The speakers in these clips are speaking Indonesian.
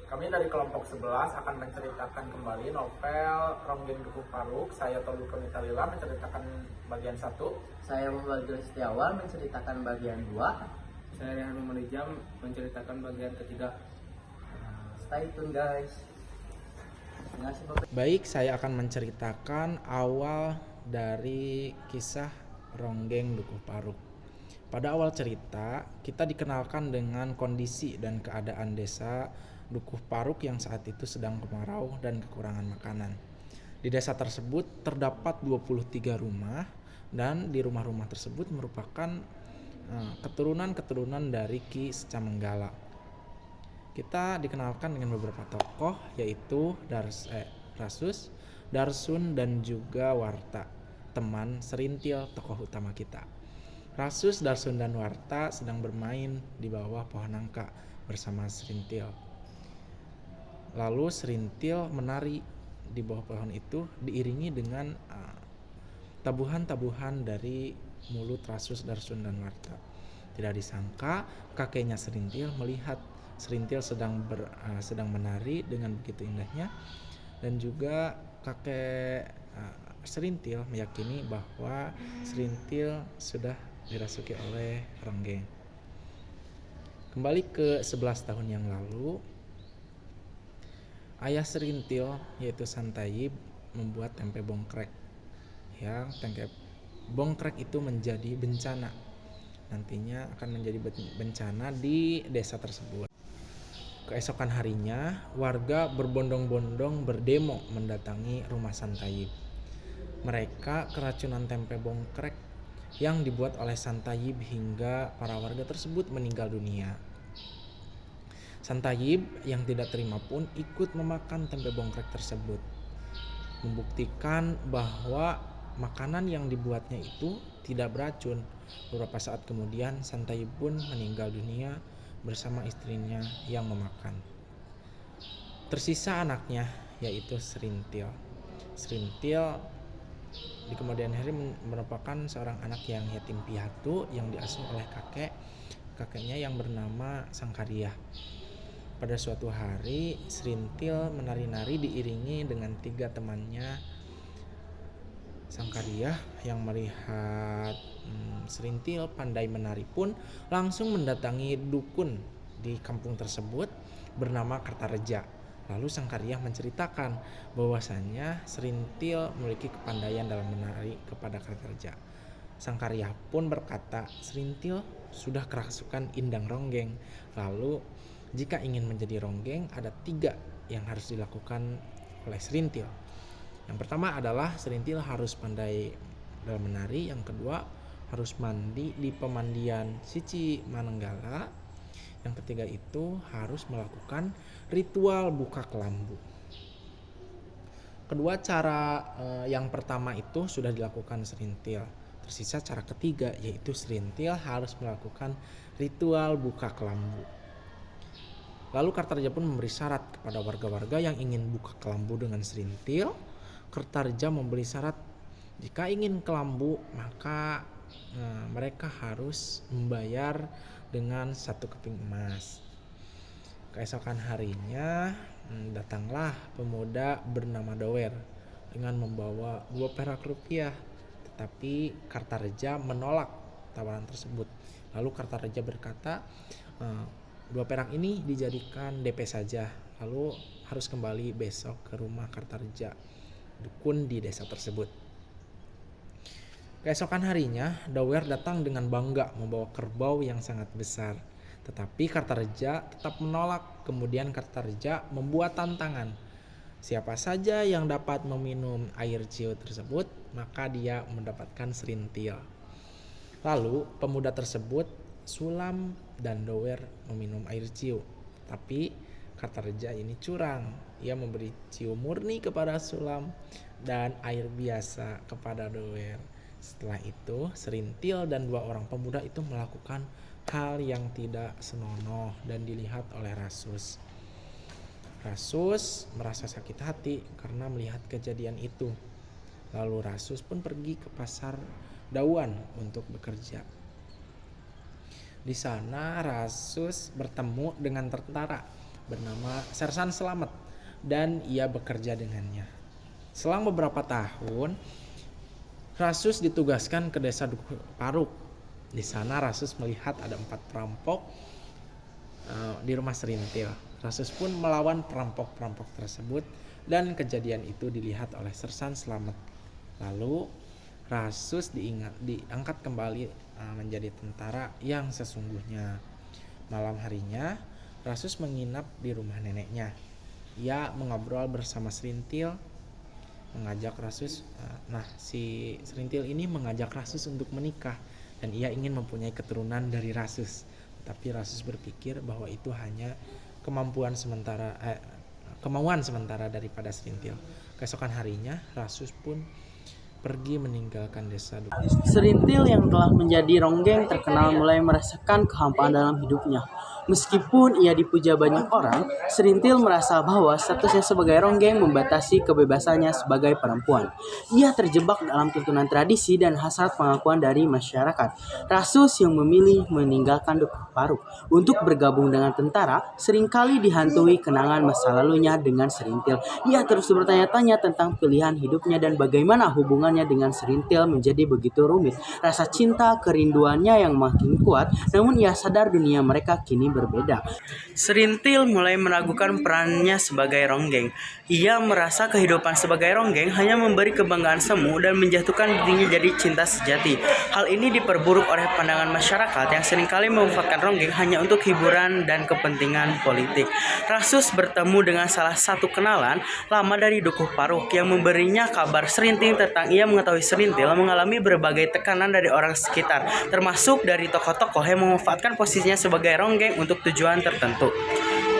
Kami dari kelompok 11 akan menceritakan kembali novel Ronggeng Dukuh Paruk. Saya Tolu Kemitalila menceritakan bagian 1. Saya Muhammad Setiawan menceritakan bagian 2. Saya Rehan Manijam menceritakan bagian ketiga. Stay tune guys. Terima kasih Bapak. Baik, saya akan menceritakan awal dari kisah Ronggeng Dukuh Paruk. Pada awal cerita, kita dikenalkan dengan kondisi dan keadaan desa Dukuh Paruk yang saat itu sedang kemarau dan kekurangan makanan. Di desa tersebut terdapat 23 rumah dan di rumah-rumah tersebut merupakan keturunan-keturunan dari Ki Secamenggala. Kita dikenalkan dengan beberapa tokoh yaitu Rasus, Darsun dan juga Warta, teman serintil tokoh utama kita. Rasus, Darsun dan Warta sedang bermain di bawah pohon nangka bersama Serintil. Lalu Serintil menari di bawah pohon itu diiringi dengan tabuhan-tabuhan dari mulut Rasus, Darsun dan Warta. Tidak disangka kakeknya Serintil melihat Serintil sedang menari dengan begitu indahnya, dan juga kakek Serintil meyakini bahwa Serintil sudah dirasuki oleh Ronggeng. Kembali ke 11 tahun yang lalu, ayah Serintil yaitu Santayib membuat tempe bongkrek. Yang tempe bongkrek itu menjadi bencana. Nantinya akan menjadi bencana di desa tersebut. Keesokan harinya, warga berbondong-bondong berdemo mendatangi rumah Santayib. Mereka keracunan tempe bongkrek yang dibuat oleh Santayib hingga para warga tersebut meninggal dunia. Santayib yang tidak terima pun ikut memakan tempe bongkrek tersebut, membuktikan bahwa makanan yang dibuatnya itu tidak beracun. Beberapa saat kemudian Santayib pun meninggal dunia bersama istrinya yang memakan. Tersisa anaknya yaitu Serintil. Serintil di kemudian hari merupakan seorang anak yang yatim piatu yang diasuh oleh kakeknya yang bernama Sangkariah. Pada suatu hari Serintil menari-nari diiringi dengan 3 temannya. Sangkariah yang melihat Serintil pandai menari pun langsung mendatangi dukun di kampung tersebut bernama Kartareja. Lalu Sangkariah menceritakan bahwasannya Serintil memiliki kepandaian dalam menari kepada Kartareja. Sangkariah pun berkata, Serintil sudah kerasukan indang ronggeng. Lalu jika ingin menjadi ronggeng ada 3 yang harus dilakukan oleh Serintil. Yang pertama adalah Serintil harus pandai dalam menari. Yang kedua harus mandi di pemandian Sici Manenggala. Yang ketiga itu harus melakukan ritual buka kelambu. Kedua cara yang pertama itu sudah dilakukan Serintil. Tersisa cara ketiga yaitu Serintil harus melakukan ritual buka kelambu. Lalu Kartareja pun memberi syarat kepada warga-warga yang ingin buka kelambu dengan Serintil. Kartareja memberi syarat jika ingin kelambu maka mereka harus membayar dengan 1 keping emas. Keesokan harinya datanglah pemuda bernama Dower dengan membawa 2 perak rupiah. Tetapi Kartareja menolak tawaran tersebut. Lalu Kartareja berkata, 2 perak ini dijadikan DP saja. Lalu harus kembali besok ke rumah Kartareja, dukun di desa tersebut. Keesokan harinya, Dower datang dengan bangga membawa kerbau yang sangat besar. Tetapi Kartareja tetap menolak. Kemudian Kartareja membuat tantangan. Siapa saja yang dapat meminum air ciu tersebut, maka dia mendapatkan Serintil. Lalu pemuda tersebut, Sulam dan Dower meminum air ciu. Tapi Kartareja ini curang. Ia memberi ciu murni kepada Sulam dan air biasa kepada Dower. Setelah itu Serintil dan 2 orang pemuda itu melakukan hal yang tidak senonoh dan dilihat oleh Rasus. Rasus merasa sakit hati karena melihat kejadian itu. Lalu Rasus pun pergi ke pasar Dawan untuk bekerja. Di sana Rasus bertemu dengan tentara. bernama Sersan Slamet dan ia bekerja dengannya. Selang beberapa tahun, Rasus ditugaskan ke desa Dukuh Paruk. Di sana Rasus melihat ada 4 perampok di rumah Serintil. Rasus pun melawan perampok-perampok tersebut dan kejadian itu dilihat oleh Sersan Slamet. Lalu Rasus diangkat kembali menjadi tentara yang sesungguhnya. Malam harinya Rasus menginap di rumah neneknya. Ia mengobrol bersama Serintil, mengajak Rasus. Si Serintil ini mengajak Rasus untuk menikah dan ia ingin mempunyai keturunan dari Rasus. Tapi Rasus berpikir bahwa itu hanya kemauan sementara daripada Serintil. Keesokan harinya Rasus pun pergi meninggalkan desa Dukuh. Serintil yang telah menjadi ronggeng terkenal mulai merasakan kehampaan dalam hidupnya. Meskipun ia dipuja banyak orang, Serintil merasa bahwa statusnya sebagai ronggeng membatasi kebebasannya sebagai perempuan. Ia terjebak dalam tuntunan tradisi dan hasrat pengakuan dari masyarakat. Rasus yang memilih meninggalkan Dukuh Paruk untuk bergabung dengan tentara seringkali dihantui kenangan masa lalunya dengan Serintil. Ia terus bertanya-tanya tentang pilihan hidupnya dan bagaimana hubungannya dengan Serintil menjadi begitu rumit. Rasa cinta kerinduannya yang makin kuat, namun ia sadar dunia mereka kini berbeda. Serintil mulai meragukan perannya sebagai ronggeng. Ia merasa kehidupan sebagai ronggeng hanya memberi kebanggaan semu dan menjatuhkan dirinya jadi cinta sejati. Hal ini diperburuk oleh pandangan masyarakat yang seringkali memanfaatkan ronggeng hanya untuk hiburan dan kepentingan politik. Rasus bertemu dengan salah satu kenalan lama dari Dukuh Paruk yang memberinya kabar Serintil tentang ia mengetahui Serintil mengalami berbagai tekanan dari orang sekitar, termasuk dari tokoh-tokoh yang memanfaatkan posisinya sebagai ronggeng untuk tujuan tertentu.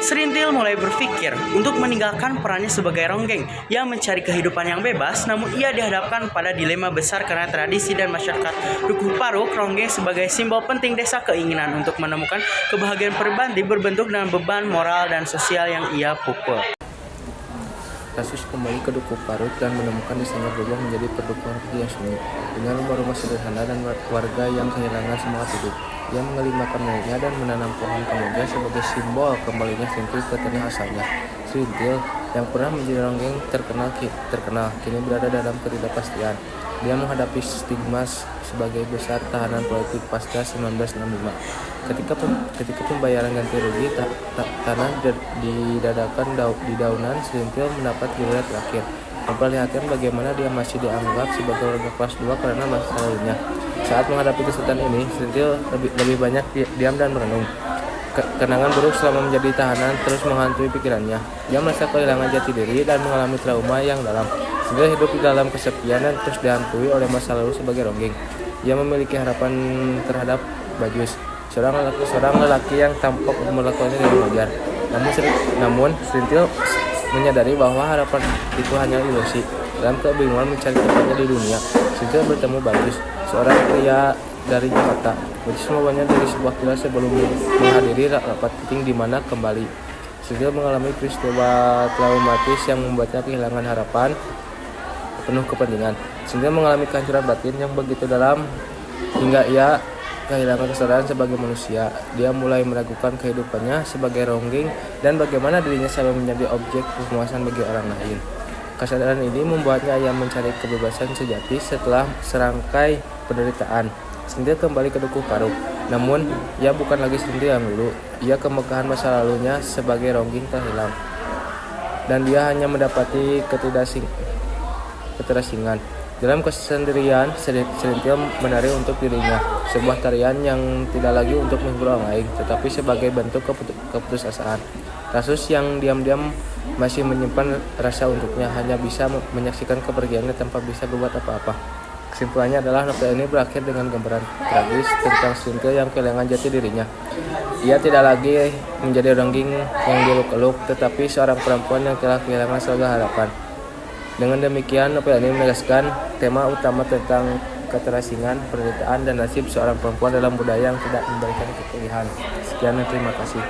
Serintil mulai berpikir untuk meninggalkan perannya sebagai ronggeng. Ia mencari kehidupan yang bebas, namun ia dihadapkan pada dilema besar karena tradisi dan masyarakat Dukuh Paruk. Ronggeng sebagai simbol penting desa, keinginan untuk menemukan kebahagiaan pribadi berbentuk dengan beban moral dan sosial yang ia pukul. Rasus kembali ke Dukuh Paruk dan menemukan desanya berubah menjadi perdukuhan yang sunyi dengan rumah-rumah sederhana dan warga yang kehilangan semangat hidup. Ia mengelimakan neneknya dan menanam pohon kemeja sebagai simbol kembalinya Serintil ke tanah asalnya. Serintil yang pernah menjadi ronggeng terkenal kini berada dalam ketidakpastian. Dia menghadapi stigma sebagai besar tahanan politik pasca 1965. Ketika pembayaran ganti rugi tanah didadakan di daunan, Serintil mendapat giliran terakhir. Memperlihatkan bagaimana dia masih dianggap sebagai warga kelas 2 karena masa lalunya. Saat menghadapi kesulitan ini, Serintil lebih banyak diam dan merenung. Kenangan buruk selama menjadi tahanan terus menghantui pikirannya. Dia merasa kehilangan jati diri dan mengalami trauma yang dalam. Serintil hidup di dalam kesepian dan terus dihantui oleh masa lalu sebagai ronggeng. Ia memiliki harapan terhadap Bajus, seorang lelaki yang tampak melakukannya dengan wajar. Namun Serintil menyadari bahwa harapan itu hanya ilusi. Dalam kebingungan mencari tempatnya di dunia, Serintil bertemu Bajus, seorang pria dari Jakarta. Bajus membawanya dari sebuah villa sebelum menghadiri rapat penting di mana kembali. Serintil mengalami peristiwa traumatis yang membuatnya kehilangan harapan penuh kepentingan. Serintil mengalami kehancuran batin yang begitu dalam hingga ia kehilangan kesadaran sebagai manusia. Dia mulai meragukan kehidupannya sebagai ronggeng dan bagaimana dirinya selalu menjadi objek pemuasan bagi orang lain. Kesadaran ini membuatnya ia mencari kebebasan sejati setelah serangkai penderitaan. Serintil kembali ke Dukuh Paruk. Namun, ia bukan lagi Serintil yang dulu. Ia kemegahan masa lalunya sebagai ronggeng terhilang. Dan dia hanya mendapati keterasingan. Dalam kesendirian, Serintil menari untuk dirinya, sebuah tarian yang tidak lagi untuk menghibur orang lain, tetapi sebagai bentuk keputusasaan. Rasus yang diam-diam masih menyimpan rasa untuknya, hanya bisa menyaksikan kepergiannya tanpa bisa berbuat apa-apa. Kesimpulannya adalah novel ini berakhir dengan gambaran tragis tentang Serintil yang kehilangan jati dirinya. Ia tidak lagi menjadi ronggeng yang dieluk-eluk, tetapi seorang perempuan yang telah kehilangan segala harapan. Dengan demikian, novel ini menegaskan tema utama tentang keterasingan, penderitaan, dan nasib seorang perempuan dalam budaya yang tidak memberikan pilihan. Sekian dan terima kasih.